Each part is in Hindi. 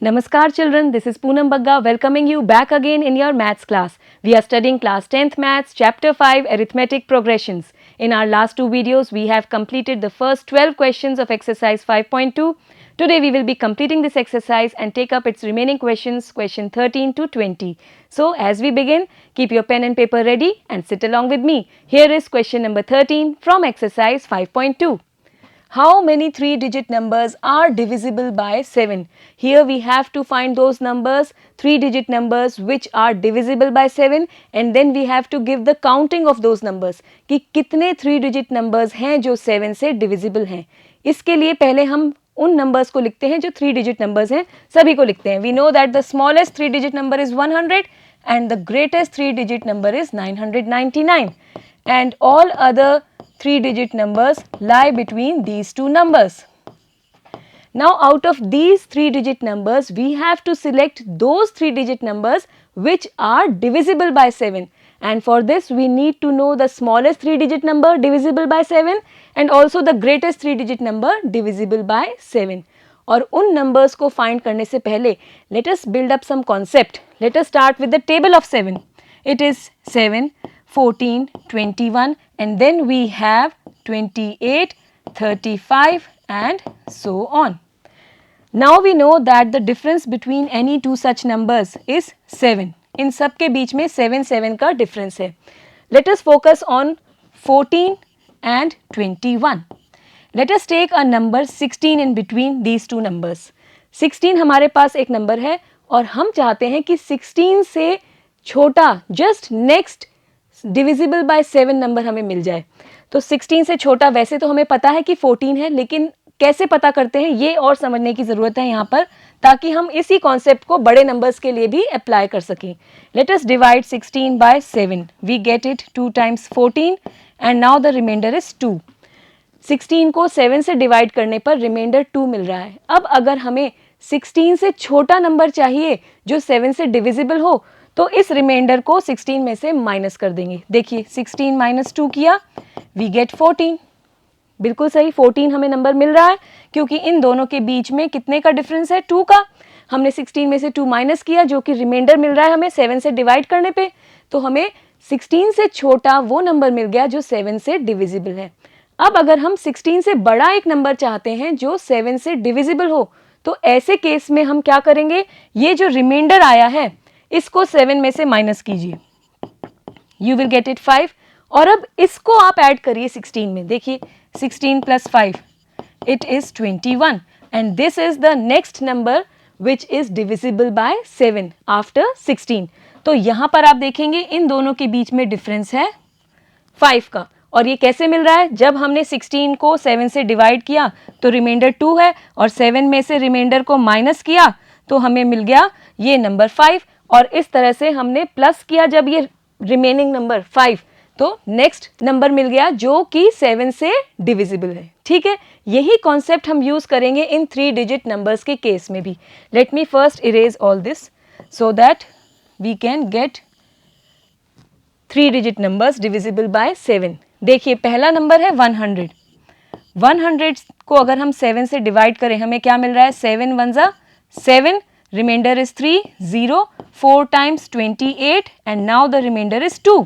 Namaskar children, this is Poonam Bagga welcoming you back again in your maths class. We are studying class 10th maths chapter 5 arithmetic progressions. In our last two videos we have completed the first 12 questions of exercise 5.2. Today we will be completing this exercise and take up its remaining questions, question 13 to 20. So as we begin, keep your pen and paper ready and sit along with me. Here is question number 13 from exercise 5.2. How many 3-digit numbers are divisible by 7? Here we have to find those numbers, 3-digit numbers which are divisible by 7 and then we have to give the counting of those numbers कि कितने 3-digit numbers हैं जो 7 से divisible हैं. इसके लिए पहले हम उन numbers को लिखते हैं जो 3-digit numbers हैं, सभी को लिखते हैं. We know that the smallest 3-digit number is 100 and the greatest 3-digit number is 999 and all other 3-digit numbers lie between these two numbers. Now out of these 3-digit numbers, we have to select those 3-digit numbers which are divisible by 7 and for this we need to know the smallest 3-digit number divisible by 7 and also the greatest 3-digit number divisible by 7. और उन numbers को find करने से पहले let us build up some concept. Let us start with the table of 7. It is 7, 14, 21 and then we have 28, 35 and so on. Now we know that the difference between any two such numbers is 7. इन सब के बीच में 7 का difference है. Let us focus on 14 and 21. Let us take a number 16 in between these two numbers. 16 हमारे पास एक number है और हम चाहते हैं कि 16 से छोटा just next divisible by 7 number हमें मिल जाए. तो 16 से छोटा वैसे तो हमें पता है कि 14 है लेकिन कैसे पता करते हैं ये और समझने की ज़रूरत है यहाँ पर ताकि हम इसी कॉन्सेप्ट को बड़े नंबर्स के लिए भी अप्लाई कर सकें. Let us divide 16 by 7. We get it 2 times 14 and now the remainder is 2. 16 को 7 से डिवाइड करने पर रिमाइंडर 2 मिल रहा है. अब अगर हमें 16 से छोटा नंबर चाहिए जो 7 से डिविजिबल हो तो इस रिमाइंडर को 16 में से माइनस कर देंगे. देखिए 16 माइनस 2 किया, वी गेट 14. बिल्कुल सही 14 हमें नंबर मिल रहा है क्योंकि इन दोनों के बीच में कितने का डिफरेंस है 2 का. हमने 16 में से 2 माइनस किया जो कि रिमाइंडर मिल रहा है हमें 7 से डिवाइड करने पे. तो हमें 16 से छोटा वो नंबर मिल गया जो 7 से डिविजिबल है. अब अगर हम 16 से बड़ा एक नंबर चाहते हैं जो 7 से डिविजिबल हो तो ऐसे केस में हम क्या करेंगे, ये जो रिमाइंडर आया है इसको 7 में से माइनस कीजिए. यू विल गेट इट 5 और अब इसको आप ऐड करिए 16 में. देखिए 16 plus 5 it is 21 and this is the next number which is divisible by 7 after 16. तो यहाँ पर आप देखेंगे इन दोनों के बीच में डिफरेंस है 5 का और ये कैसे मिल रहा है, जब हमने 16 को 7 से डिवाइड किया तो रिमाइंडर 2 है और 7 में से रिमाइंडर को माइनस किया तो हमें मिल गया ये नंबर 5 और इस तरह से हमने प्लस किया जब ये रिमेनिंग नंबर 5 तो नेक्स्ट नंबर मिल गया जो कि 7 से डिविजिबल है. ठीक है, यही कॉन्सेप्ट हम यूज करेंगे इन 3-digit नंबर्स के केस में भी. Let me first erase all this so that we can get 3-digit numbers divisible by 7. देखिए पहला नंबर है 100. 100 को अगर हम 7 से डिवाइड करें हमें क्या मिल रहा है, 7 1 जा 7, remainder is 3, 0, 4 times 28 and now the remainder is 2.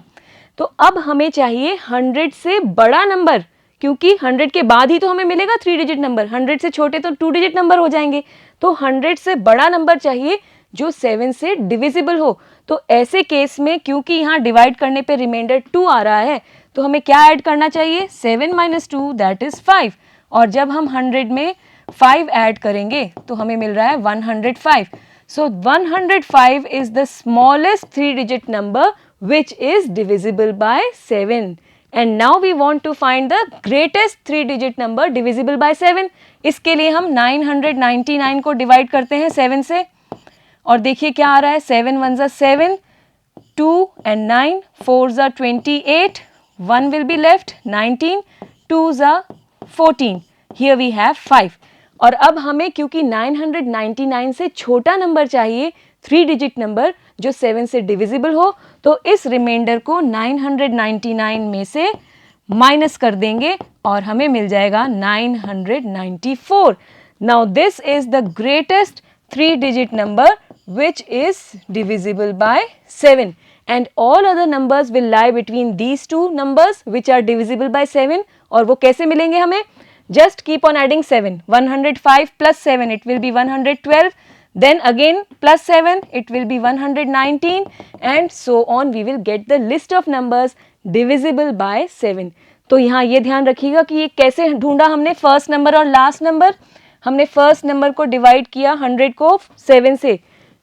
तो अब हमें चाहिए 100 से बड़ा नंबर क्योंकि 100 के बाद ही तो हमें मिलेगा 3-digit नंबर. 100 से छोटे तो 2-digit नंबर हो जाएंगे. तो 100 से बड़ा नंबर चाहिए जो 7 से डिविजिबल हो. तो ऐसे केस में क्योंकि यहाँ डिवाइड करने पे रिमाइंडर 2 आ रहा है तो हमें क्या ऐड करना चाहिए, 7 minus 2 दैट इज 5 और जब हम 100 में 5 ऐड करेंगे तो हमें मिल रहा है 105. So 105 is the smallest 3-digit number which is divisible by 7 and now we want to find the greatest 3-digit number divisible by 7. इसके लिए हम 999 को डिवाइड करते हैं 7 से और देखिए क्या आ रहा है, 7 1 जा 7, 2 and 9, 4 जा 28, 1 will be left 19, 2 जा 14, here we have 5. और अब हमें क्योंकि 999 से छोटा नंबर चाहिए 3-digit नंबर जो 7 से डिविजिबल हो तो इस रिमाइंडर को 999 में से माइनस कर देंगे और हमें मिल जाएगा 994. Now this is the greatest 3-digit number which is divisible by 7 and all other numbers will lie between these two numbers which are divisible by 7 और वो कैसे मिलेंगे हमें? Just keep on adding 7. 105 plus 7 it will be 112. Then again plus 7 it will be 119 and so on we will get the list of numbers divisible by 7. तो यहाँ ये ध्यान रखिएगा कि ये कैसे ढूंढा हमने फर्स्ट नंबर और लास्ट नंबर. हमने फर्स्ट नंबर को डिवाइड किया 100 को 7 से,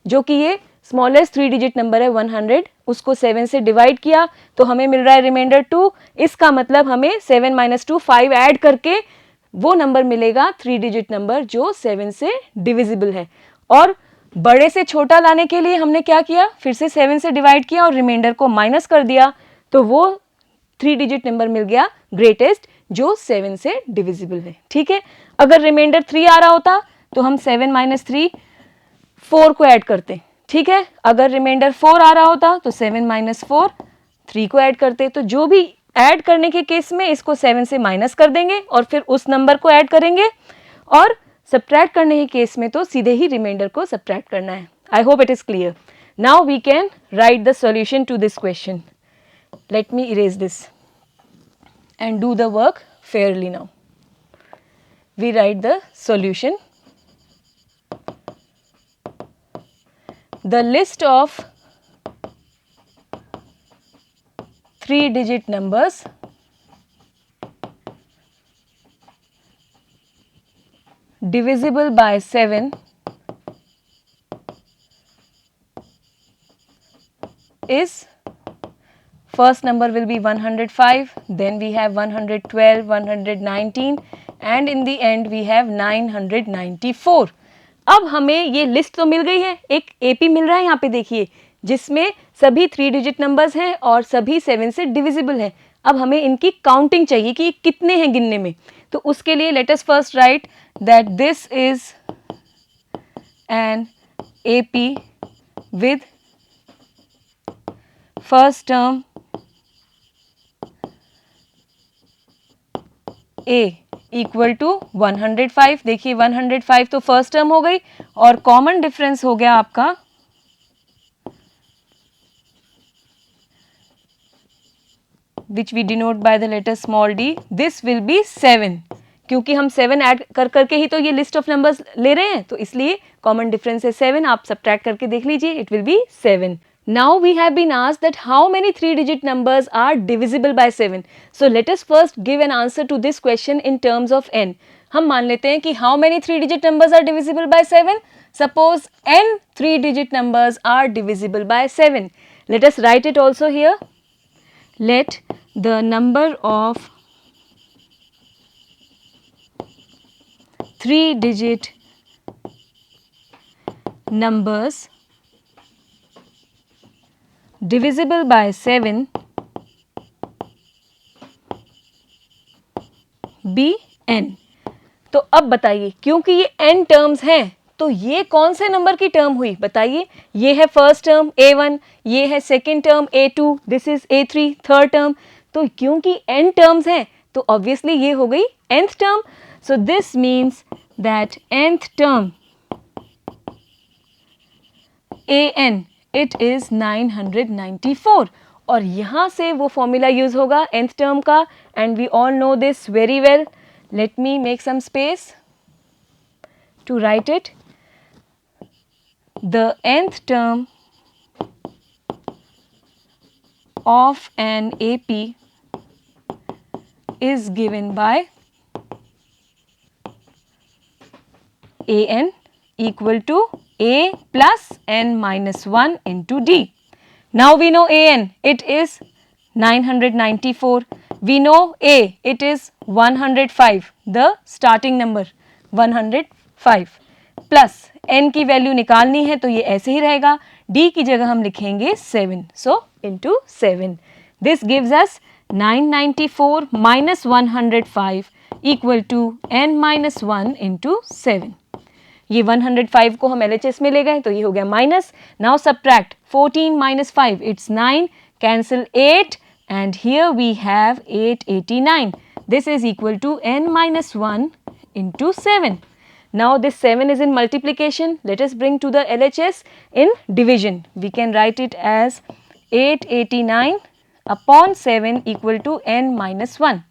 जो कि ये स्मॉलेस्ट 3-digit नंबर है 100, उसको 7 से डिवाइड किया तो हमें मिल रहा है रिमाइंडर 2. इसका मतलब हमें 7 - 2 5 ऐड करके वो नंबर मिलेगा 3-digit नंबर जो 7 से डिविजिबल है. और बड़े से छोटा लाने के लिए हमने क्या किया, फिर से 7 से डिवाइड किया और रिमाइंडर को माइनस कर दिया तो वो 3-digit नंबर मिल गया ग्रेटेस्ट जो 7 से डिविजिबल है. ठीक है, अगर रिमाइंडर 3 आ रहा होता तो हम 7 - 3 4 को ऐड करते. ठीक है, अगर रिमाइंडर 4 आ रहा होता तो 7 - 4 3 को ऐड करते. तो जो भी ऐड करने के केस में इसको 7 से माइनस कर देंगे और फिर उस नंबर को ऐड करेंगे, और सब्ट्रैक्ट करने के केस में तो सीधे ही रिमाइंडर को सब्ट्रैक्ट करना है. I hope it is clear. Now we can write the solution to this question. Let me erase this and do the work fairly now. We write the solution. The list of 3-digit numbers divisible by 7 is, first number will be 105, then we have 112, 119 and in the end we have 994. अब हमें ये लिस्ट तो मिल गई है, एक एपी मिल रहा है यहाँ पे देखिए, जिसमें सभी 3-digit नंबर्स हैं और सभी 7 से डिविजिबल हैं. अब हमें इनकी काउंटिंग चाहिए कि कितने हैं गिनने में. तो उसके लिए let us first write that this is an AP with first term A equal to 105. देखिए 105 तो फर्स्ट टर्म हो गई और कॉमन डिफरेंस हो गया आपका which we denote by the letter small d. This will be 7, क्योंकि हम 7 ऐड कर करके ही तो ये लिस्ट ऑफ नंबर्स ले रहे हैं, तो इसलिए कॉमन डिफरेंस है 7. आप सब्ट्रैक्ट करके देख लीजिए, it will be 7. Now we have been asked that how many 3-digit numbers are divisible by 7. So let us first give an answer to this question in terms of n. हम मान लेते हैं कि how many 3-digit numbers are divisible by 7? Suppose n 3-digit numbers are divisible by 7. Let us write it also here. Let the number of 3-digit numbers divisible by 7 be n. तो अब बताइए, क्योंकि ये n टर्म्स हैं तो ये कौन से नंबर की टर्म हुई बताइए. ये है फर्स्ट टर्म a1, ये है second term a2, this is a3 third term. तो क्योंकि n टर्म्स हैं तो ऑब्वियसली ये हो गई nth term. So this means that nth term an it is 994. और यहाँ से वो फॉर्मूला यूज होगा nth टर्म का, and we all know this very well. Let me make some space to write it. The nth term of an AP is given by an equal to a plus n minus 1 into d. Now we know an, it is 994. We know a, it is 105, the starting number 105, plus n की वैल्यू निकालनी है तो ये ऐसे ही रहेगा. d की जगह हम लिखेंगे 7, so into 7. This gives us 994 minus 105 equal to n minus 1 into 7. ये 105 को हम LHS में ले गए तो ये हो गया minus. Now subtract 14 minus 5, it's 9, cancel 8 and here we have 889. This is equal to n minus 1 into 7. Now this 7 is in multiplication. Let us bring to the LHS in division. We can write it as 889 upon 7 equal to n minus 1.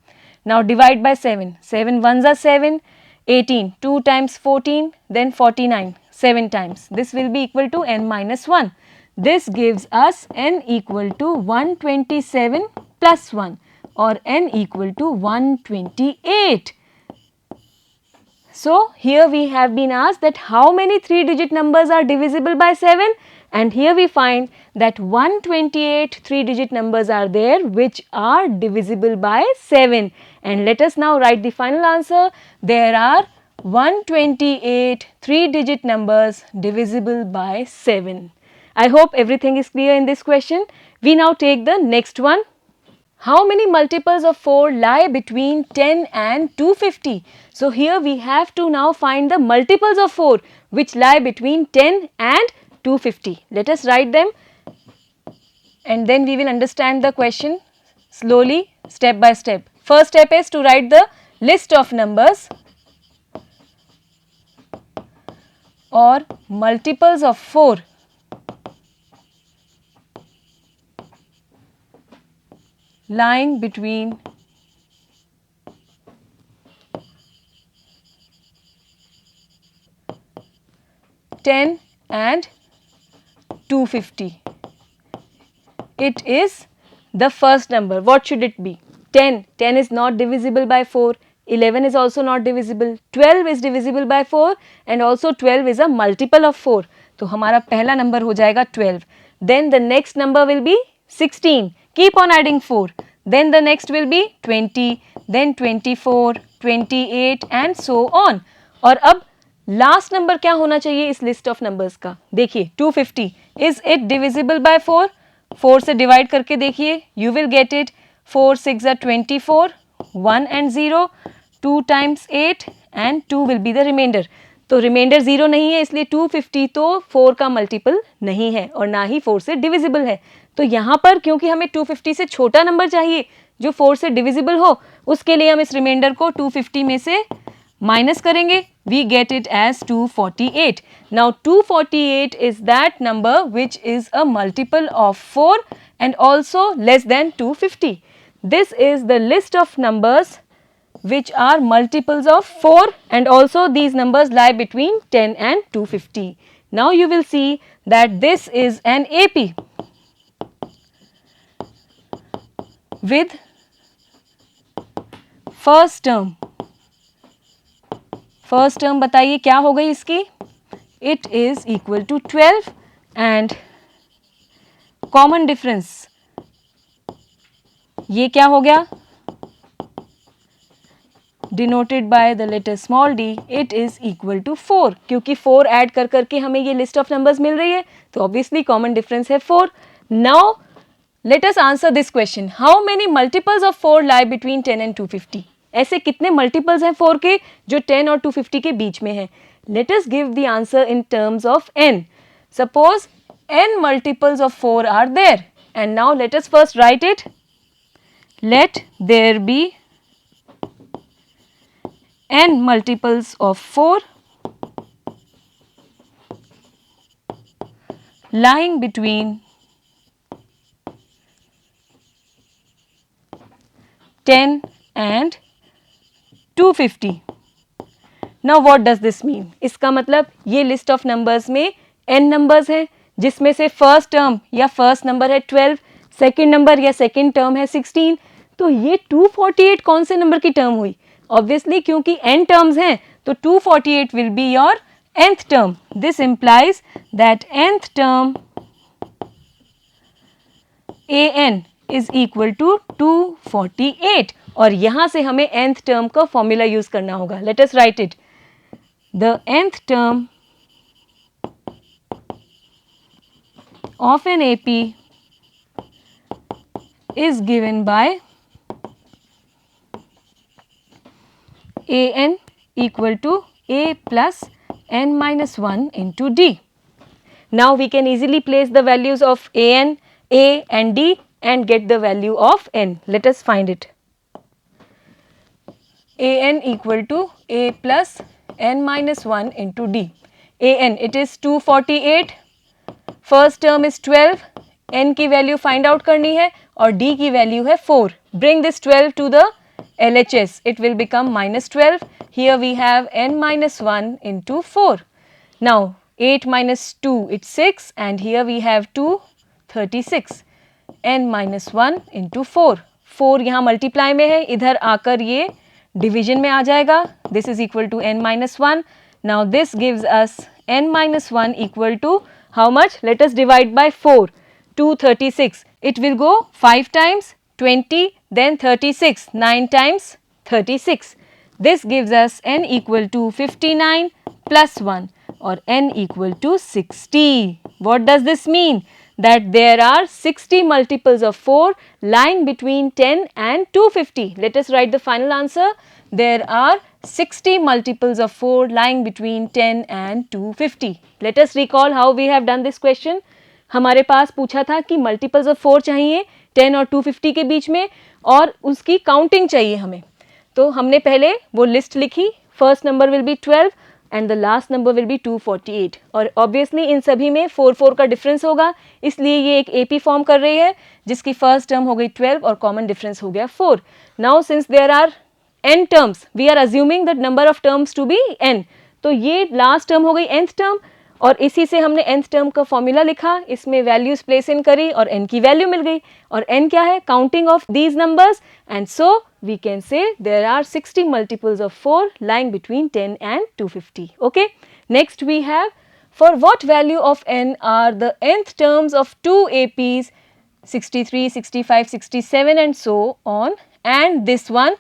Now divide by 7. 7 ones are 7. 18. 2 times 14, then 49. 7 times. This will be equal to n minus 1. This gives us n equal to 127 plus 1, or n equal to 128. So here we have been asked that how many 3-digit numbers are divisible by 7, and here we find that 128 3-digit numbers are there which are divisible by 7. And let us now write the final answer. There are 128 3-digit numbers divisible by 7. I hope everything is clear in this question. We now take the next one. How many multiples of 4 lie between 10 and 250? So here we have to now find the multiples of 4 which lie between 10 and 250. Let us write them and then we will understand the question slowly, step by step. First step is to write the list of numbers or multiples of 4 lying between 10 and 250. It is the first number. What should it be? 10. 10 is not divisible by 4. 11 is also not divisible. 12 is divisible by 4 and also 12 is a multiple of 4. तो हमारा पहला number हो जाएगा 12. Then the next number will be 16. Keep on adding 4. Then the next will be 20. Then 24, 28 and so on. और अब लास्ट नंबर क्या होना चाहिए इस लिस्ट ऑफ नंबर्स का? देखिए 250. Is it divisible by 4? 4 से डिवाइड करके देखिए, you will get it 4 6 are 24, 1 and 0, 2 times 8 and 2 will be the remainder. तो रिमाइंडर 0 नहीं है इसलिए 250 तो 4 का मल्टीपल नहीं है और ना ही 4 से डिविजिबल है. तो यहाँ पर क्योंकि हमें 250 से छोटा नंबर चाहिए जो 4 से डिविजिबल हो, उसके लिए हम इस रिमाइंडर को 250 में से माइनस करेंगे. We get it as 248. Now 248 is that number which is a multiple of 4 and also less than 250. This is the list of numbers which are multiples of 4 and also these numbers lie between 10 and 250. Now you will see that this is an AP with first term. First term बताइए क्या हो गई इसकी? It is equal to 12 and common difference ये क्या हो गया? Denoted by the letter small d. It is equal to 4. क्योंकि 4 ऐड कर करके हमें ये लिस्ट ऑफ नंबर्स मिल रही है तो ऑब्वियसली कॉमन डिफरेंस है 4. Now let us answer this question. How many multiples of 4 lie between 10 and 250? ऐसे कितने मल्टीपल्स हैं 4 के जो 10 और 250 के बीच में हैं? Let us give the answer in terms of n. Suppose n multiples of 4 are there and now let us first write it. Let there be n multiples of 4 lying between 10 and 250. Now what does this mean? इसका मतलब ये लिस्ट ऑफ नंबर्स में n नंबर्स हैं जिसमें से फर्स्ट टर्म या फर्स्ट नंबर है 12, सेकंड नंबर या सेकंड टर्म है 16. तो ये 248 कौन से नंबर की टर्म हुई? ऑब्वियसली क्योंकि n टर्म्स हैं तो 248 will be your nth term. This implies that nth term an is equal to 248 और यहाँ से हमें nth टर्म का फॉर्मूला यूज करना होगा. Let us write it. The nth term of an AP is given by an equal to a plus n minus 1 into d. Now we can easily place the values of an, a and d and get the value of n. Let us find it. an equal to a plus n minus 1 into d. an it is 248, first term is 12, n की वैल्यू फाइंड आउट करनी है और d की वैल्यू है 4. Bring this 12 to the LHS, it will become minus 12. Here we have n minus 1 into 4. Now 8 minus 2, it's 6, and here we have 2, 36. n minus 1 into 4. 4 यहाँ मल्टीप्लाई में है, इधर आकर ये डिवीजन में आ जाएगा. This is equal to n minus 1. Now this gives us n minus 1 equal to how much? Let us divide by 4. 236. It will go 5 times 20, then 36. 9 times 36. This gives us n equal to 59 plus 1 or n equal to 60. What does this mean? That there are 60 multiples of 4 lying between 10 and 250. Let us write the final answer. There are 60 multiples of 4 lying between 10 and 250. Let us recall how we have done this question. हमारे पास पूछा था कि multiples of 4 चाहिए 10 और 250 के बीच में और उसकी काउंटिंग चाहिए हमें. तो हमने पहले वो लिस्ट लिखी. First number will be 12 and the last number will be 248 और ऑब्वियसली इन सभी में 4 का डिफरेंस होगा, इसलिए ये एक AP फॉर्म कर रही है जिसकी फर्स्ट टर्म हो गई 12 और कॉमन डिफरेंस हो गया 4. Now since there are n terms, we are assuming the number of terms to be n. तो ये लास्ट टर्म हो गई nth टर्म और इसी से हमने nth टर्म का फॉर्मूला लिखा, इसमें वैल्यूज प्लेस इन करी और n की वैल्यू मिल गई. और n क्या है? Counting of these numbers. And so we can say there are 60 multiples of 4 lying between 10 and 250. Okay. Next we have, for what value of n are the nth terms of two APs 63, 65, 67 and so on and this one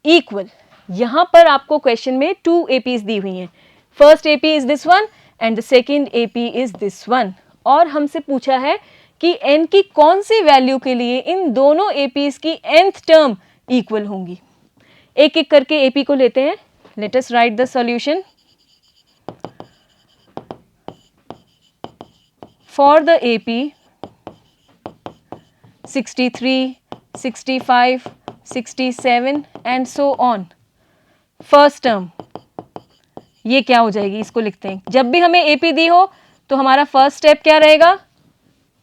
equal. यहाँ पर आपको क्वेश्चन में 2 APs दी हुई हैं. First AP is this one and the second AP is this one. और हमसे पूछा है कि n की कौन सी वैल्यू के लिए इन दोनों APs की nth टर्म इक्वल होंगी. एक एक करके AP को लेते हैं. Let us right the solution. For the AP 63, 65, 67 and so on. First term ये क्या हो जाएगी, इसको लिखते हैं. जब भी हमें AP दी हो तो हमारा फर्स्ट स्टेप क्या रहेगा?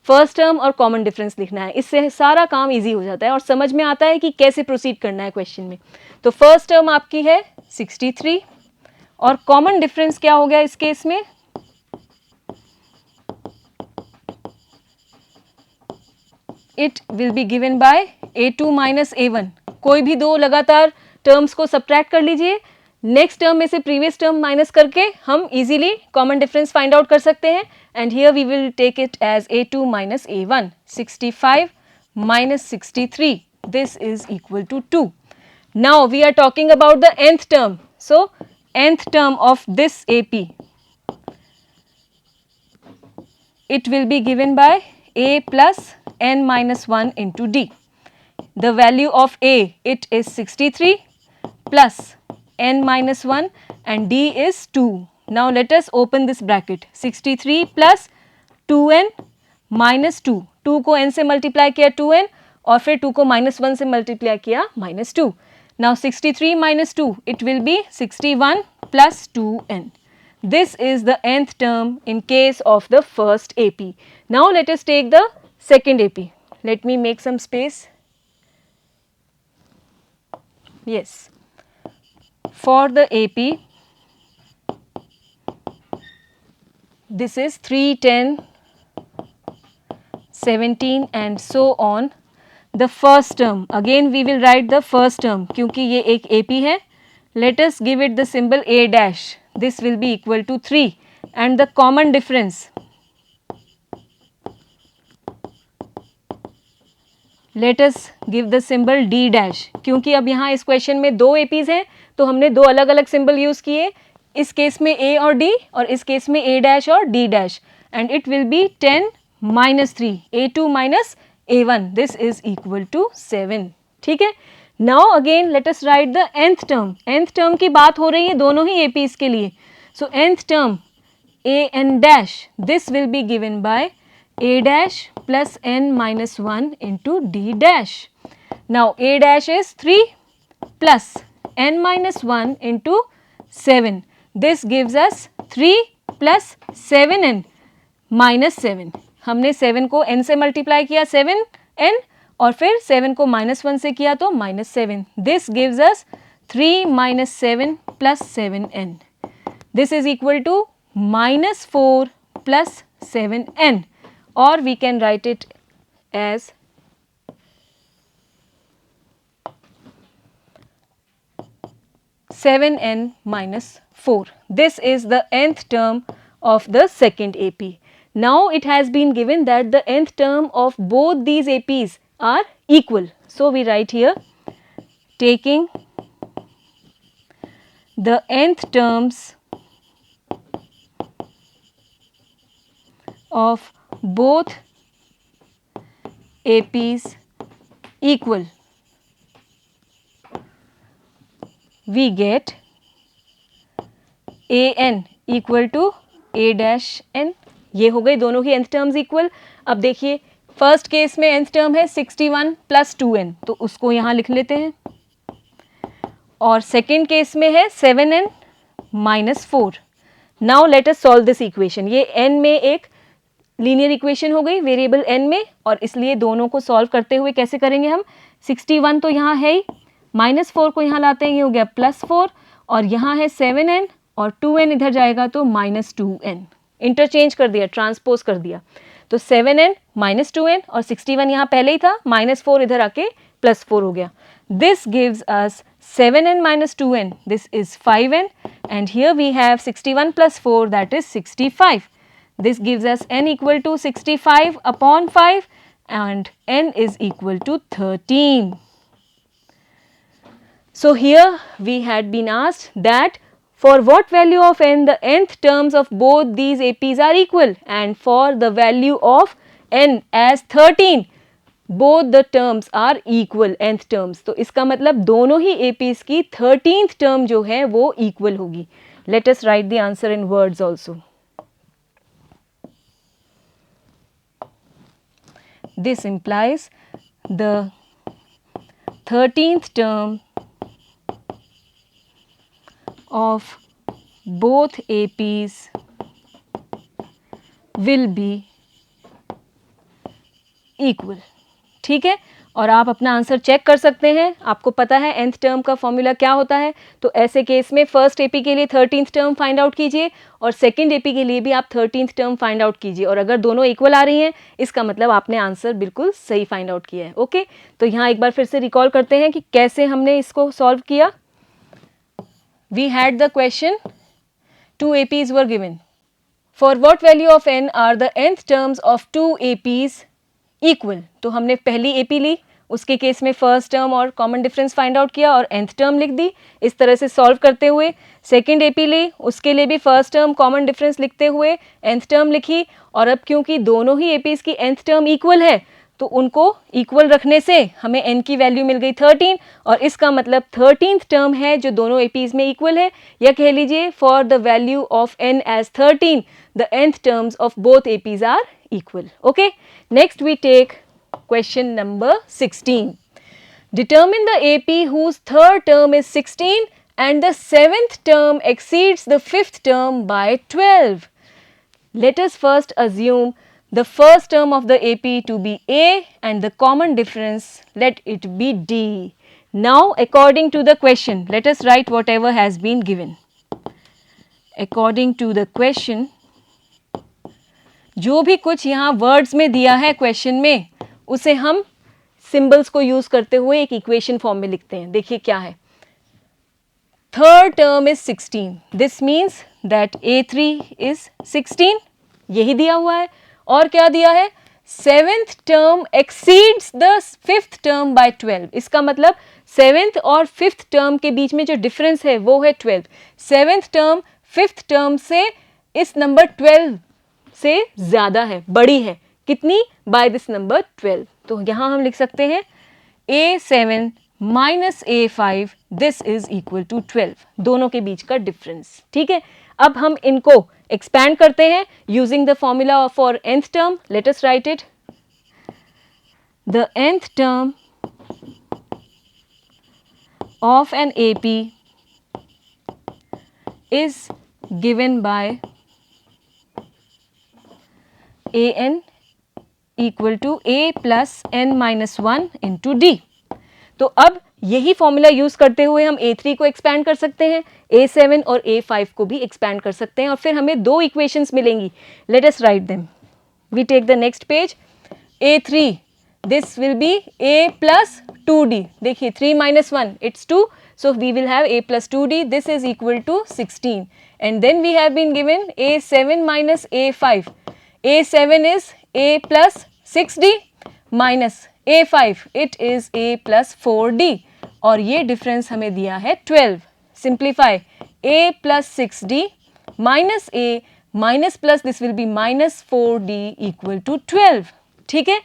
फर्स्ट टर्म और कॉमन डिफरेंस लिखना है. इससे सारा काम इजी हो जाता है और समझ में आता है कि कैसे प्रोसीड करना है क्वेश्चन में. तो फर्स्ट टर्म आपकी है 63 और कॉमन डिफरेंस क्या हो गया इस केस में? It will be given by A2 minus A1. कोई भी दो लगातार टर्म्स को सब्ट्रैक्ट कर लीजिए. नेक्स्ट टर्म में से प्रीवियस टर्म माइनस करके हम easily common difference find out कर सकते हैं. And here we will take it as A2 minus A1. 65 minus 63, this is equal to 2. Now we are talking about the nth term. So nth term of this AP, it will be given by A plus n minus 1 into D. The value of A, it is 63 plus n minus 1 and D is 2. Now let us open this bracket. 63 plus 2n minus 2. 2 को n से मल्टीप्लाई किया 2n और फिर 2 को minus 1 से मल्टीप्लाई किया minus 2. Now 63 minus 2, it will be 61 plus 2n. This is the nth term in case of the first AP. Now let us take the second AP. Let me make some space. Yes. For the AP, this is 3, 10, 17 and so on. The first term, again we will write the first term क्योंकि ये एक AP है. Let us give it the symbol A dash. This will be equal to 3 and the common difference, let us give the symbol D dash. क्योंकि अब यहाँ इस क्वेश्चन में दो APs हैं तो हमने दो अलग अलग सिंबल यूज किए. इस केस में A और D और इस केस में A dash और D dash and it will be 10 minus 3, A2 minus A1. This is equal to 7. ठीक है. Now again let us write the nth term. nth term की बात हो रही है दोनों ही APs के लिए. So nth term an dash, this will be given by A dash plus n minus 1 into D dash. Now A dash is 3 plus n minus 1 into 7. This gives us 3 plus 7n minus 7. हमने 7 को n से मल्टीप्लाई किया 7n और फिर 7 को -1 से किया तो -7. This gives us 3 minus 7 plus 7n. This is equal to -4 plus 7n, or we can write it as 7n minus 4. This is the nth term of the second AP. Now it has been given that the nth term of both these APs are equal. So we write here, taking the nth terms of both APs equal, we get an equal to a dash n. ये हो गई दोनों ही nth टर्म्स इक्वल. अब देखिए फर्स्ट केस में nth टर्म है 61 प्लस 2n, तो उसको यहाँ लिख लेते हैं. और सेकेंड केस में है 7n minus 4. Now let us solve this equation. ये n में एक लीनियर इक्वेशन हो गई वेरिएबल n में, और इसलिए दोनों को सॉल्व करते हुए कैसे करेंगे हम. 61 तो यहाँ है ही, -4 को यहाँ लाते हैं, ये हो गया +4, और यहाँ है 7n और 2n इधर जाएगा तो -2n. इंटरचेंज कर दिया, ट्रांसपोज कर दिया, तो 7n -2n और 61 यहाँ पहले ही था, -4 इधर आके +4 हो गया. This gives us 7n minus 2n, this is 5n, and here we have 61 plus 4, that is 65. This gives us n equal to 65 upon 5 and n is equal to 13. So here we had been asked that for what value of n the nth terms of both these APs are equal, and for the value of n as 13 both the terms are equal, nth terms. तो इसका मतलब दोनों ही APs की 13th term जो है वो equal होगी. Let us write the answer in words also. This implies the 13th term of both APs will be equal. ठीक है, और आप अपना आंसर चेक कर सकते हैं. आपको पता है nth टर्म का फॉर्मूला क्या होता है, तो ऐसे केस में फर्स्ट एपी के लिए 13th टर्म फाइंड आउट कीजिए और सेकंड एपी के लिए भी आप 13th टर्म फाइंड आउट कीजिए, और अगर दोनों इक्वल आ रही हैं इसका मतलब आपने आंसर बिल्कुल सही फाइंड आउट किया है. ओके, तो यहाँ एक बार फिर से रिकॉल करते हैं कि कैसे हमने इसको सॉल्व किया. We had the question, 2 APs were given. For what value of n are the nth terms of 2 APs equal. तो हमने पहली एपी ली, उसके केस में फर्स्ट टर्म और कॉमन डिफरेंस फाइंड आउट किया और nth टर्म लिख दी. इस तरह से सॉल्व करते हुए सेकंड एपी ली, उसके लिए भी फर्स्ट टर्म कॉमन डिफरेंस लिखते हुए nth टर्म लिखी. और अब क्योंकि दोनों ही एपीज की nth टर्म इक्वल है तो उनको इक्वल रखने से हमें n की वैल्यू मिल गई 13, और इसका मतलब 13th टर्म है जो दोनों एपीज में इक्वल है, या कह लीजिए for the value of n as 13 the nth terms of both APs are equal. Okay, next we take question number 16. Determine the AP whose third term is 16 and the 7th term exceeds the 5th term by 12. Let us first assume the first term of the AP to be A and the common difference let it be D. Now according to the question, let us write whatever has been given. According to the question, जो भी कुछ यहाँ वर्ड्स में दिया है क्वेश्चन में उसे हम सिंबल्स को यूज करते हुए एक इक्वेशन फॉर्म में लिखते हैं. देखिए क्या है. Third term is 16, this means that A3 is 16, यही दिया हुआ है. और क्या दिया है, 7th term exceeds the 5th term by 12. इसका मतलब 7th और 5th टर्म के बीच में जो डिफरेंस है वो है 12. 7th टर्म 5th टर्म से इस नंबर 12 से ज्यादा है, बड़ी है. कितनी, बाय दिस नंबर 12. तो यहाँ हम लिख सकते हैं A7 minus A5 this is equal to 12, दोनों के बीच का डिफरेंस. ठीक है, अब हम इनको एक्सपैंड करते हैं using the formula for nth term. Let us write it. The nth term of an AP is given by an equal to a plus n minus 1 into d. तो अब यही फॉर्मूला यूज करते हुए हम a3 को एक्सपैंड कर सकते हैं, a7 और a5 को भी एक्सपैंड कर सकते हैं और फिर हमें दो इक्वेशंस मिलेंगी. Let us write them. We take the next page. a3, this will be a plus 2d. देखिए 3 minus 1 it's 2, so we will have a plus 2d. This is equal to 16 and then we have been given a7 minus a5. a7 is a plus 6d minus a5 it is a plus 4d और ये डिफरेंस हमें दिया है 12. Simplify a plus 6d minus a minus plus this will be minus 4d equal to 12. ठीक है.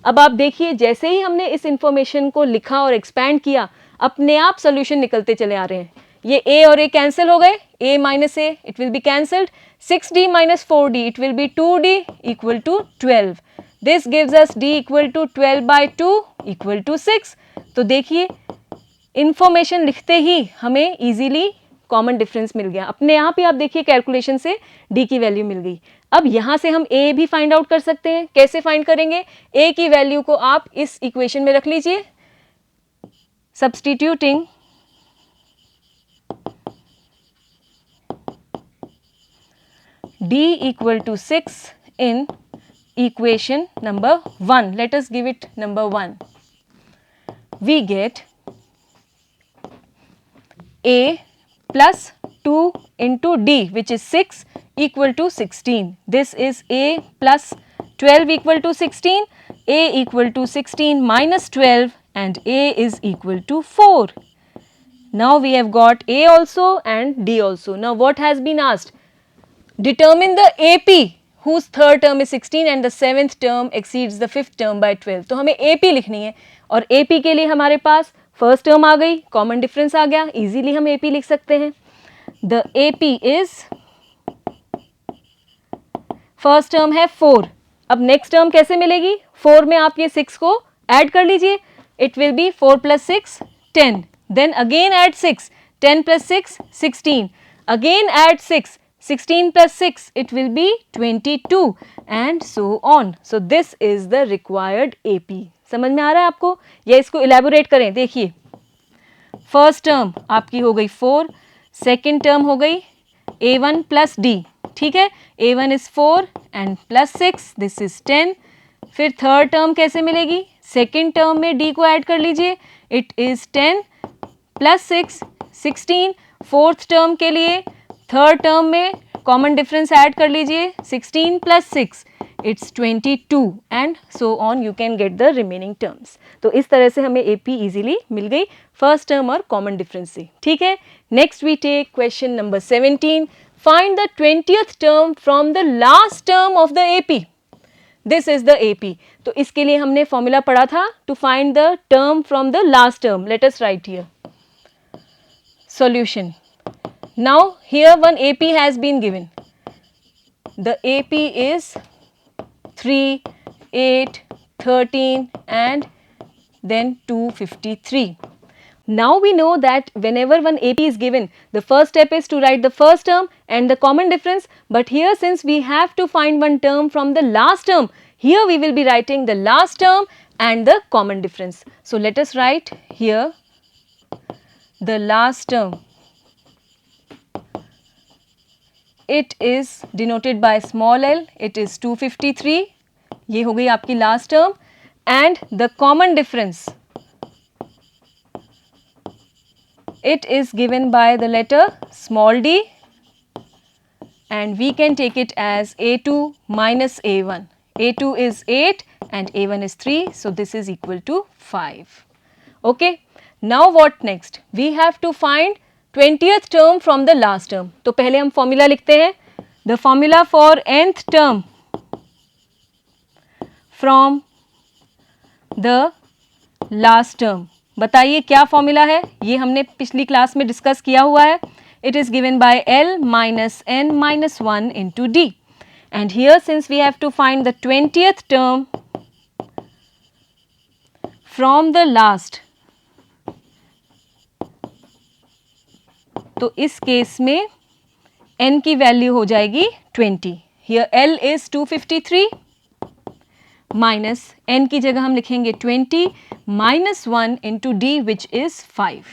अब आप देखिए जैसे ही हमने इस इंफॉर्मेशन को लिखा और एक्सपैंड किया अपने आप सोल्यूशन निकलते चले आ रहे हैं. ये a और a कैंसिल हो गए, a minus a it will be cancelled, 6d minus 4d it will be 2d equal to 12. This gives us d equal to 12 by 2 equal to 6. तो देखिए इंफॉर्मेशन लिखते ही हमें इजीली कॉमन डिफरेंस मिल गया. अपने आप ही आप देखिए कैलकुलेशन से d की वैल्यू मिल गई. अब यहाँ से हम a भी फाइंड आउट कर सकते हैं. कैसे फाइंड करेंगे? a की वैल्यू को आप इस इक्वेशन में रख लीजिए. Substituting d equal to 6 in equation number 1. Let us give it number 1. We get a plus 2 into d which is 6 equal to 16. This is a plus 12 equal to 16, a equal to 16 minus 12 and a is equal to 4. Now we have got a also and d also. Now what has been asked? Determine the AP whose third term is 16 and the seventh term exceeds the fifth term by 12. तो हमें AP लिखनी है और AP के लिए हमारे पास फर्स्ट टर्म आ गई, कॉमन डिफरेंस आ गया, इजीली हम AP लिख सकते हैं. The AP is first term है 4. अब नेक्स्ट टर्म कैसे मिलेगी? 4 में आप ये 6 को ऐड कर लीजिए. It will B 4 plus 6 10. Then again add 6. 10 plus 6 16. Again add 6. 16 plus 6 it will be 22 and so on. So this is the required AP. समझ में आ रहा है आपको? या इसको इलेबोरेट करें. देखिए फर्स्ट टर्म आपकी हो गई 4, सेकेंड टर्म हो गई a1 plus d. ठीक है, a1 is 4 and plus 6 this is 10. फिर थर्ड टर्म कैसे मिलेगी? सेकेंड टर्म में d को ऐड कर लीजिए. It is 10 plus 6 16. Fourth term के लिए थर्ड टर्म में कॉमन डिफरेंस ऐड कर लीजिए. 16 plus 6 it's 22 and so on. You can get the remaining terms. तो इस तरह से हमें AP इजीली मिल गई फर्स्ट टर्म और कॉमन डिफरेंस से. ठीक है. Next we take question number 17. Find the 20th term from the last term of the AP. This is the AP. तो इसके लिए हमने फॉर्मूला पढ़ा था to find the term from the last term. Let us write here solution. Now here one AP has been given. The AP is 3, 8, 13 and then 253. Now we know that whenever one AP is given, the first step is to write the first term and the common difference. But here since we have to find one term from the last term, here we will be writing the last term and the common difference. So let us write here the last term. It is denoted by small l. It is 253. ये हो गई आपकी last term and the common difference. It is given by the letter small d and we can take it as a2 minus a1. a2 is 8 and a1 is 3. So this is equal to 5. Okay. Now what next? We have to find 20th term from the last term. तो पहले हम फॉर्मूला लिखते हैं. The formula for nth term from the last term. बताइए क्या फॉर्मूला है? ये हमने पिछली क्लास में डिस्कस किया हुआ है. It is given by L minus n minus 1 into D. And here since we have to find the 20th term from the last, तो इस केस में n की वैल्यू हो जाएगी 20. Here L is 253 minus n की जगह हम लिखेंगे 20 minus 1 into D which is 5.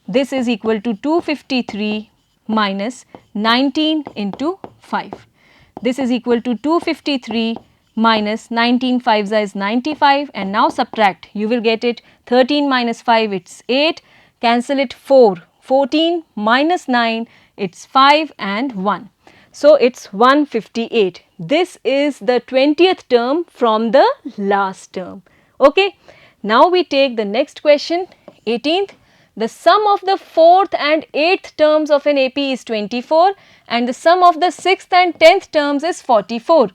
This is equal to 253 minus 19 into 5. This is equal to 253 minus 19 5s is 95 and now subtract. You will get it 13 minus 5 it's 8. Cancel it 4. 14 minus 9 it's 5 and 1. So it's 158. This is the 20th term from the last term. Okay. Now we take the next question 18th. The sum of the 4th and 8th terms of an AP is 24 and the sum of the 6th and 10th terms is 44.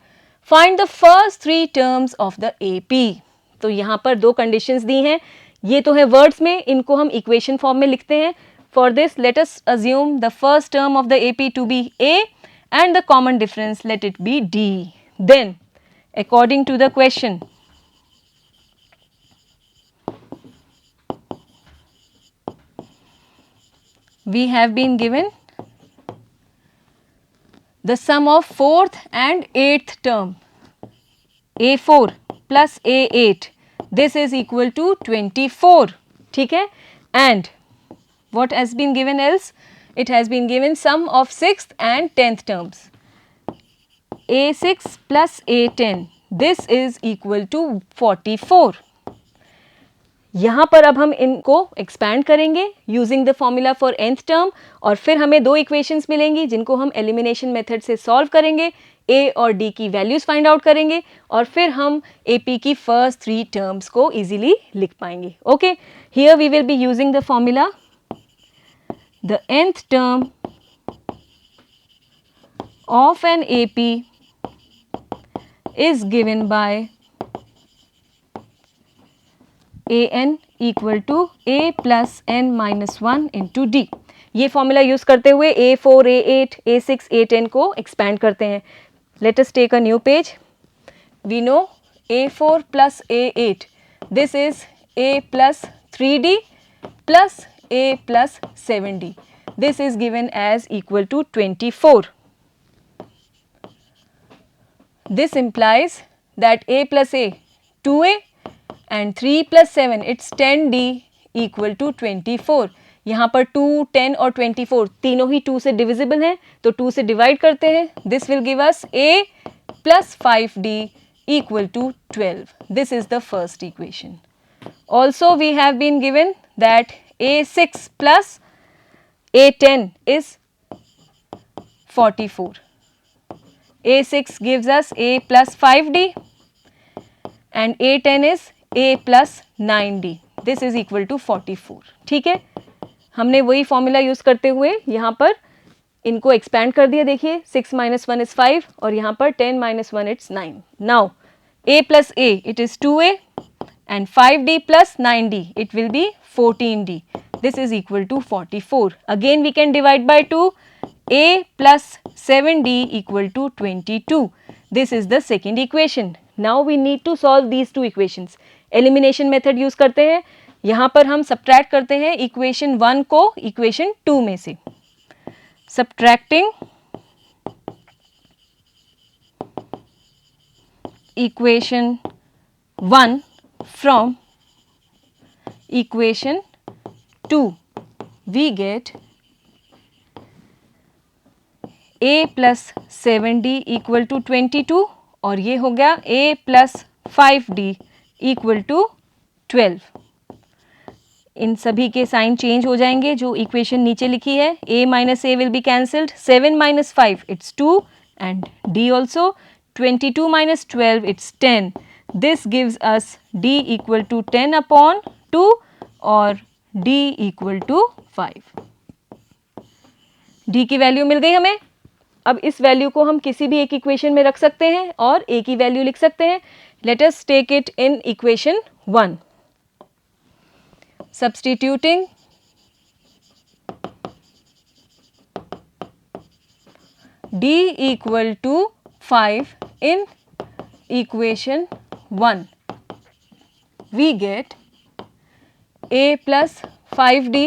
Find the first 3 terms of the AP. तो यहाँ पर दो conditions दी हैं. ये तो है words में, इनको हम equation form में लिखते हैं. For this let us assume the first term of the AP to be A and the common difference let it be D. Then according to the question, we have been given the sum of 4th and 8th term A4 plus A8. This is equal to 24. ठीक है? And what has been given else? It has been given sum of 6th and 10th terms A6 plus A10. This is equal to 44. यहाँ पर अब हम इनको एक्सपैंड करेंगे using the formula for nth term और फिर हमें दो इक्वेशंस मिलेंगी जिनको हम एलिमिनेशन मेथड से सॉल्व करेंगे. A और D की वैल्यूज फाइंड आउट करेंगे और फिर हम AP की फर्स्ट 3 टर्म्स को इजीली लिख पाएंगे. Okay, here we will be using the formula. The nth term of an AP is given by an equal to a plus n minus 1 into d. ये फॉर्मूला यूज करते हुए A4, A8, A6, A10 को एक्सपैंड करते हैं. Let us take a new page. We know A4 plus A8. This is A plus 3D plus A plus 7D. This is given as equal to 24. This implies that A plus A 2A and 3 plus 7 it's 10D equal to 24. यहाँ पर 2, 10 और 24 तीनों ही 2 से डिविजिबल हैं तो 2 से डिवाइड करते हैं. This will give us A plus 5D equal to 12. This is the first equation. Also we have been given that A6 plus A10 is 44. A6 gives us A plus 5D and A10 is A plus 9D. This is equal to 44. ठीक है, हमने वही फॉर्मूला यूज करते हुए यहाँ पर इनको एक्सपैंड कर दिया. देखिए 6 minus 1 is 5 और यहाँ पर 10 minus 1 it's 9. Now A plus A it is 2A and 5D plus 9D it will be 14D. This is equal to 44. Again we can divide by 2. A plus 7D equal to 22. This is the second equation. Now we need to solve these two equations. Elimination method use करते हैं. यहाँ पर हम subtract करते हैं equation 1 को equation 2 में से. Subtracting equation 1 from equation 2 we get A plus 7D equal to 22 और ये हो गया A plus 5D equal to 12. इन सभी के साइन चेंज हो जाएंगे जो इक्वेशन नीचे लिखी है. A minus A will be cancelled. 7 minus 5 it's 2 and D also. 22 minus 12 it's 10. This gives us D equal to 10 upon 2 और D equal to 5. D की वैल्यू मिल गई हमें. अब इस वैल्यू को हम किसी भी एक इक्वेशन में रख सकते हैं और A की वैल्यू लिख सकते हैं. Let us take it in equation 1. Substituting D equal to 5 in equation 1 we get A plus 5D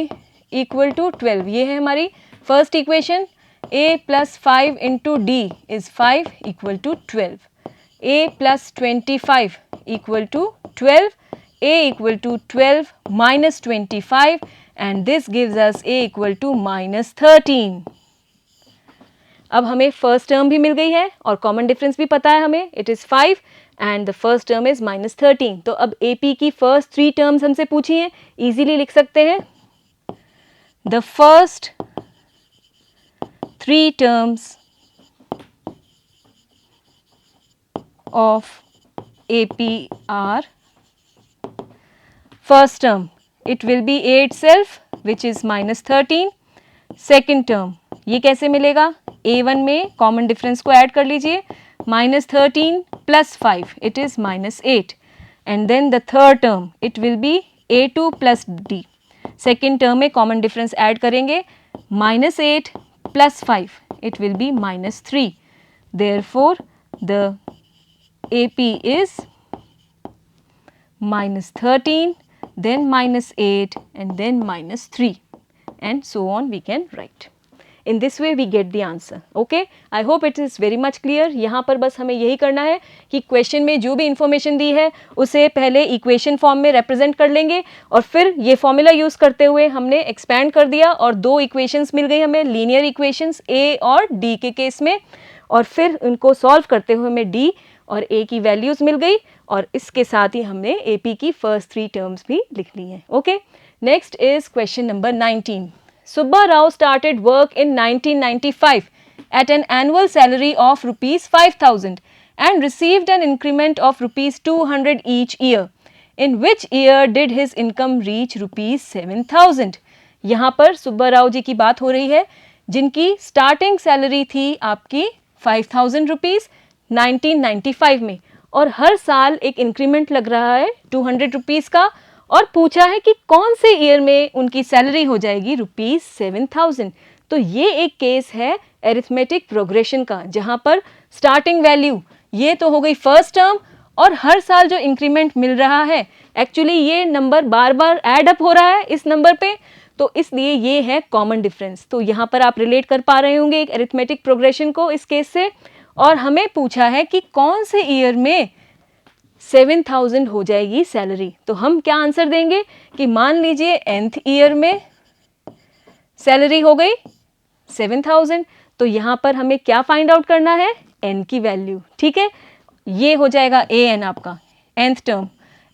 equal to 12. ये है हमारी first equation. a plus 5 into d is 5 equal to 12. a plus 25 equal to 12. a equal to 12 minus 25 and this gives us a equal to minus 13. अब हमें फर्स्ट टर्म भी मिल गई है और कॉमन डिफरेंस भी पता है हमें, it is 5 and the first term is minus 13. तो अब AP की फर्स्ट 3 टर्म्स हमसे पूछी हैं, इजीली लिख सकते हैं. The first 3 terms of AP are, first term it will be A itself which is minus 13. second term ये कैसे मिलेगा, A1 में कॉमन डिफरेंस को ऐड कर लीजिए, minus 13 plus 5 it is minus 8 and then the third term it will be A2 plus D. Second term में कॉमन डिफरेंस ऐड करेंगे, minus 8 plus 5 it will be minus 3. Therefore the AP is minus 13 then minus 8 and then minus 3 and so on we can write. In this way we get the answer. Okay, I hope it is very much clear. यहाँ पर बस हमें यही करना है कि क्वेश्चन में जो भी इंफॉर्मेशन दी है उसे पहले इक्वेशन फॉर्म में रिप्रेजेंट कर लेंगे और फिर ये फॉर्मूला यूज़ करते हुए हमने एक्सपैंड कर दिया और 2 इक्वेशंस मिल गई हमें, लीनियर इक्वेशंस A और D के केस में, और फिर उनको सॉल्व करते हुए हमें D और A की वैल्यूज़ मिल गई और इसके साथ ही हमने AP की फर्स्ट 3 टर्म्स भी लिख ली हैं. Okay, next is question number 19. Subba Rao started work in 1995 at an annual salary of rupees 5,000 and received an increment of rupees 200 each year. In which year did his income reach rupees 7,000? यहाँ पर सुब्बा राव जी की बात हो रही है जिनकी स्टार्टिंग सैलरी थी आपकी 5,000 रुपीज़ 1995 में और हर साल एक इंक्रीमेंट लग रहा है 200 रुपीज़ का और पूछा है कि कौन से ईयर में उनकी सैलरी हो जाएगी रुपीज़ 7,000. तो ये एक केस है एरिथमेटिक प्रोग्रेशन का जहाँ पर स्टार्टिंग वैल्यू ये तो हो गई फर्स्ट टर्म और हर साल जो इंक्रीमेंट मिल रहा है एक्चुअली ये नंबर बार बार ऐड अप हो रहा है इस नंबर पे, तो इसलिए ये है कॉमन डिफरेंस. तो यहाँ पर आप रिलेट कर पा रहे होंगे एक एरिथमेटिक प्रोग्रेशन को इस केस से. और हमें पूछा है कि कौन से ईयर में 7,000 हो जाएगी सैलरी. तो हम क्या आंसर देंगे कि मान लीजिए nth ईयर में सैलरी हो गई 7,000, तो यहाँ पर हमें क्या फाइंड आउट करना है, n की वैल्यू. ठीक है, ये हो जाएगा an आपका nth टर्म.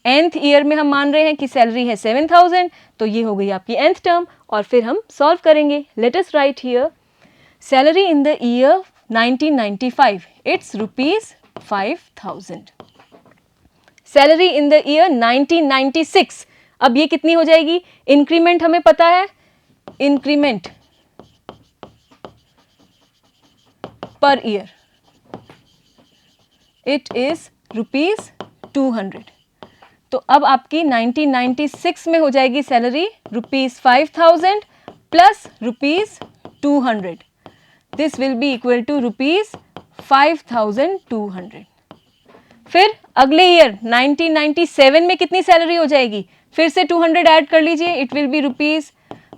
nth ईयर में हम मान रहे हैं कि सैलरी है 7,000, तो ये हो गई आपकी nth टर्म और फिर हम सॉल्व करेंगे. Late us write here salary in the year 1995 it's rupees 5,000. Salary in the year 1996, अब ये कितनी हो जाएगी, इंक्रीमेंट हमें पता है, increment per year it is rupees 200. तो अब आपकी 1996 में हो जाएगी salary rupees 5,000 plus rupees 200. This will be equal to rupees 5,200. फिर अगले ईयर 1997 में कितनी सैलरी हो जाएगी, फिर से 200 ऐड कर लीजिए, it will be rupees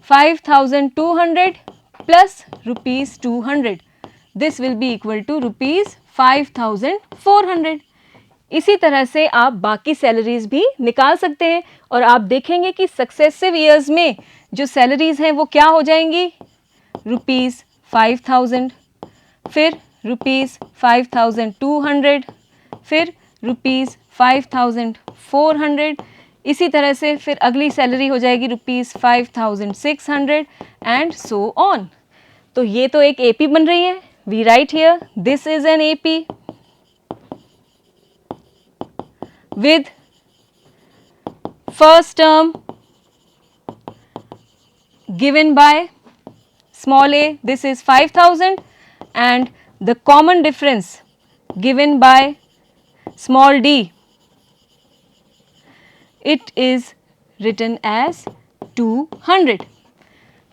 5,200 plus rupees 200. This will be equal to rupees 5,400. इसी तरह से आप बाकी सैलरीज भी निकाल सकते हैं और आप देखेंगे कि सक्सेसिव ईयर्स में जो सैलरीज हैं वो क्या हो जाएंगी, रुपीज़ 5,000, फिर रुपीज़ 5,200, फिर रुपीज़ 5,400. इसी तरह से फिर अगली सैलरी हो जाएगी रुपीज़ 5,600 एंड सो ऑन. तो ये तो एक AP बन रही है. We write here this is an AP with first term given by small a, this is 5,000, and the common difference given by small d, it is written as 200.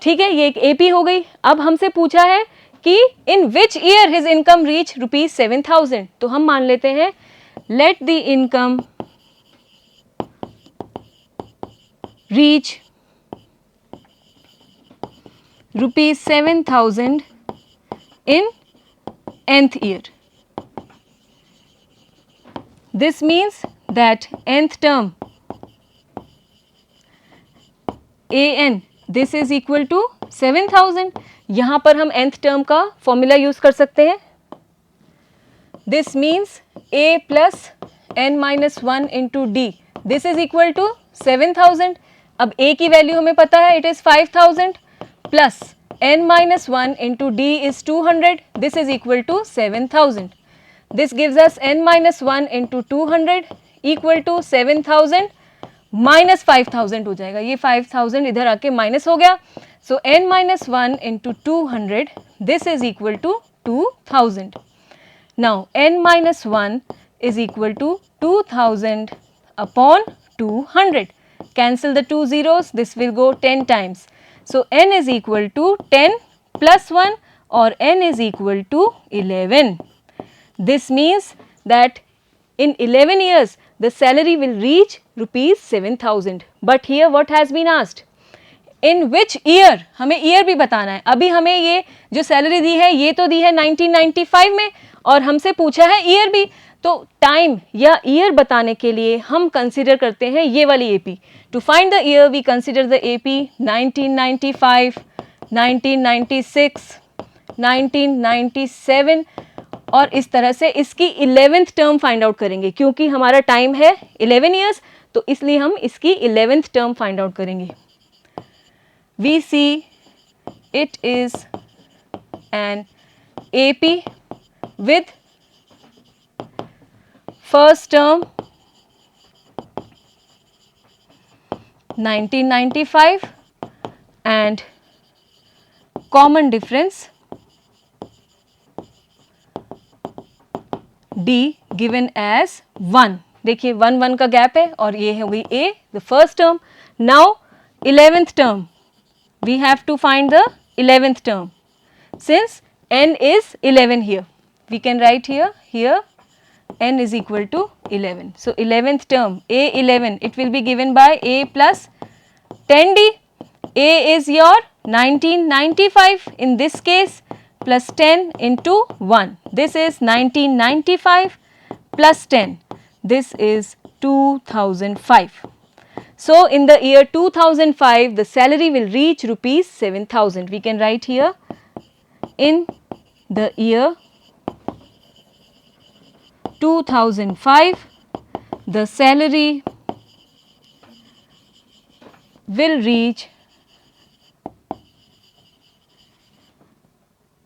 ठीक है, ये एक AP हो गई. अब हमसे पूछा है कि in which year his income reach rupees 7,000. तो हम मान लेते हैं let the income reach rupees 7,000 in nth year. This means that nth term an, this is equal to 7000. यहाँ पर हम nth term का formula use कर सकते हैं. This means a plus n minus 1 into d, this is equal to 7000. अब a की वैल्यू हमें पता है, it is 5000 plus n minus 1 into d is 200, this is equal to 7000. This gives us n minus 1 into 200 equal to 7000 minus 5000 हो जाएगा. ये 5000 इधर आके माइनस हो गया. So n minus 1 into 200, this is equal to 2000. Now n minus 1 is equal to 2000 upon 200. Cancel the two zeros, this will go 10 times. So n is equal to 10 plus 1 or n is equal to 11. This means that in 11 years the salary will reach rupees 7000. But here what has been asked? In which year? हमें year भी बताना है. अभी हमें ये जो salary दी है ये तो दी है 1995 में और हमसे पूछा है year भी. तो time या year बताने के लिए हम consider करते हैं ये वाली AP. To find the year we consider the AP 1995, 1996, 1997 और इस तरह से इसकी 11th टर्म फाइंड आउट करेंगे. क्योंकि हमारा टाइम है 11 ईयर्स तो इसलिए हम इसकी 11th टर्म फाइंड आउट करेंगे. We see it is an AP with first term 1995 and common difference D given as 1. देखिए 1 1 का गैप है और ये है हुई A the first term. Now 11th term we have to find the 11th term. Since n is 11 here, we can write here n is equal to 11. So 11th term A11, it will be given by A plus 10D. A is your 1995 in this case plus 10 into 1. This is 1995 plus 10. This is 2005. So in the year 2005 the salary will reach rupees 7000. We can write here in the year 2005 the salary will reach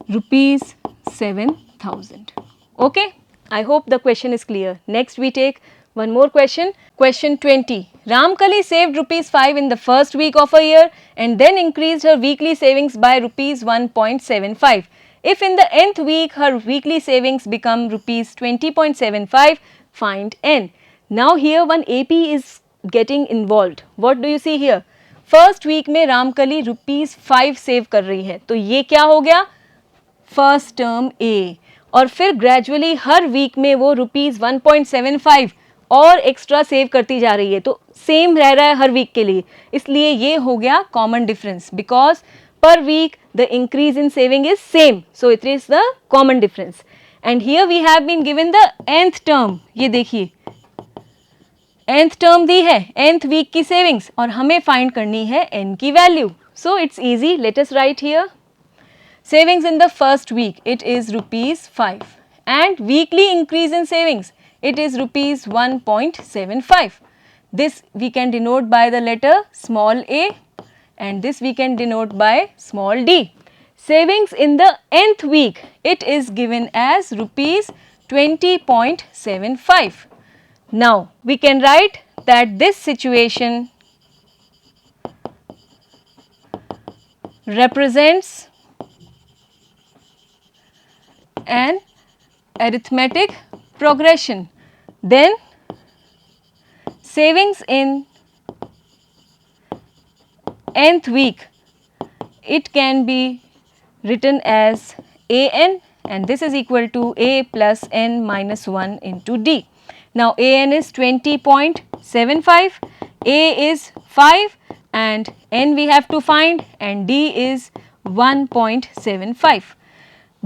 rupees 7000. Okay, I hope the question is clear. Next we take one more question. Question 20. Ramkali saved rupees 5 in the first week of a year and then increased her weekly savings by rupees 1.75. If in the nth week her weekly savings become rupees 20.75, find n. Now here one AP is getting involved. What do you see here? First week में रामकली rupees 5 सेव कर रही है तो ये क्या हो गया? First term A. और फिर ग्रेजुअली हर वीक में वो रुपीज़ 1.75 और एक्स्ट्रा सेव करती जा रही है तो सेम रह रहा है हर वीक के लिए. इसलिए ये हो गया common difference because per week the increase in saving is same. So it is the common difference. And here we have been given the nth term. ये देखिए nth टर्म दी है nth वीक की सेविंग्स और हमें फाइंड करनी है n की value. So it's easy. Late us write here savings in the first week it is rupees 5 and weekly increase in savings it is rupees 1.75. This we can denote by the letter small a and this we can denote by small d. Savings in the nth week it is given as rupees 20.75. Now we can write that this situation represents an arithmetic progression. Then savings in nth week it can be written as an and this is equal to a plus n minus 1 into d. Now an is 20.75, a is 5 and n we have to find and d is 1.75.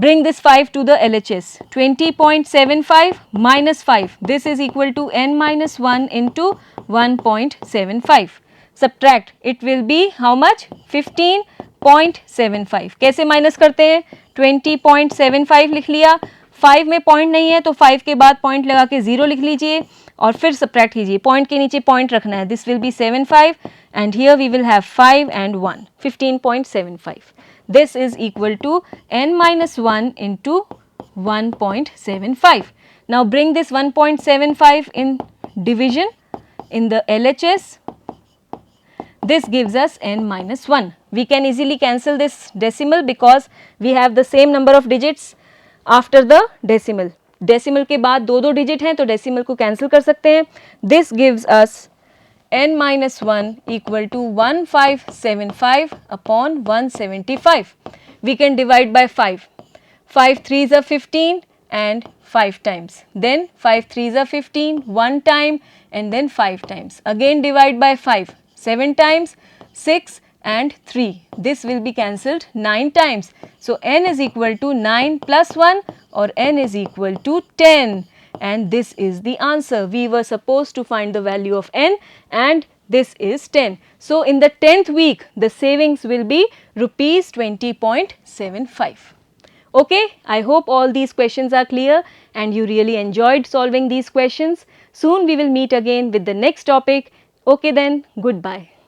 Bring this 5 to the LHS. 20.75 minus 5. This is equal to n minus 1 into 1.75. Subtract. It will be how much? 15.75. कैसे माइनस करते हैं? 20.75 लिख लिया, 5 में पॉइंट नहीं है तो 5 के बाद पॉइंट लगा के 0 लिख लीजिए और फिर सब्ट्रैक्ट कीजिए. पॉइंट के नीचे पॉइंट रखना है. This will B 75 and here we will have 5 and 1. 15.75. This is equal to n minus 1 into 1.75. Now bring this 1.75 in division in the LHS. This gives us n minus 1. We can easily cancel this decimal because we have the same number of digits after the decimal. Decimal के बाद दो डिजिट हैं तो decimal को cancel कर सकते हैं. This gives us n minus 1 equal to 1575 upon 175. We can divide by 5. 5 3s are 15 and 5 times. Then 5 3s are 15, 1 time and then 5 times. Again divide by 5. 7 times, 6 and 3. This will be cancelled 9 times. So n is equal to 9 plus 1 or n is equal to 10. And this is the answer. We were supposed to find the value of n and this is 10. So in the 10th week, the savings will be rupees 20.75. Okay, I hope all these questions are clear and you really enjoyed solving these questions. Soon we will meet again with the next topic. Okay then, goodbye.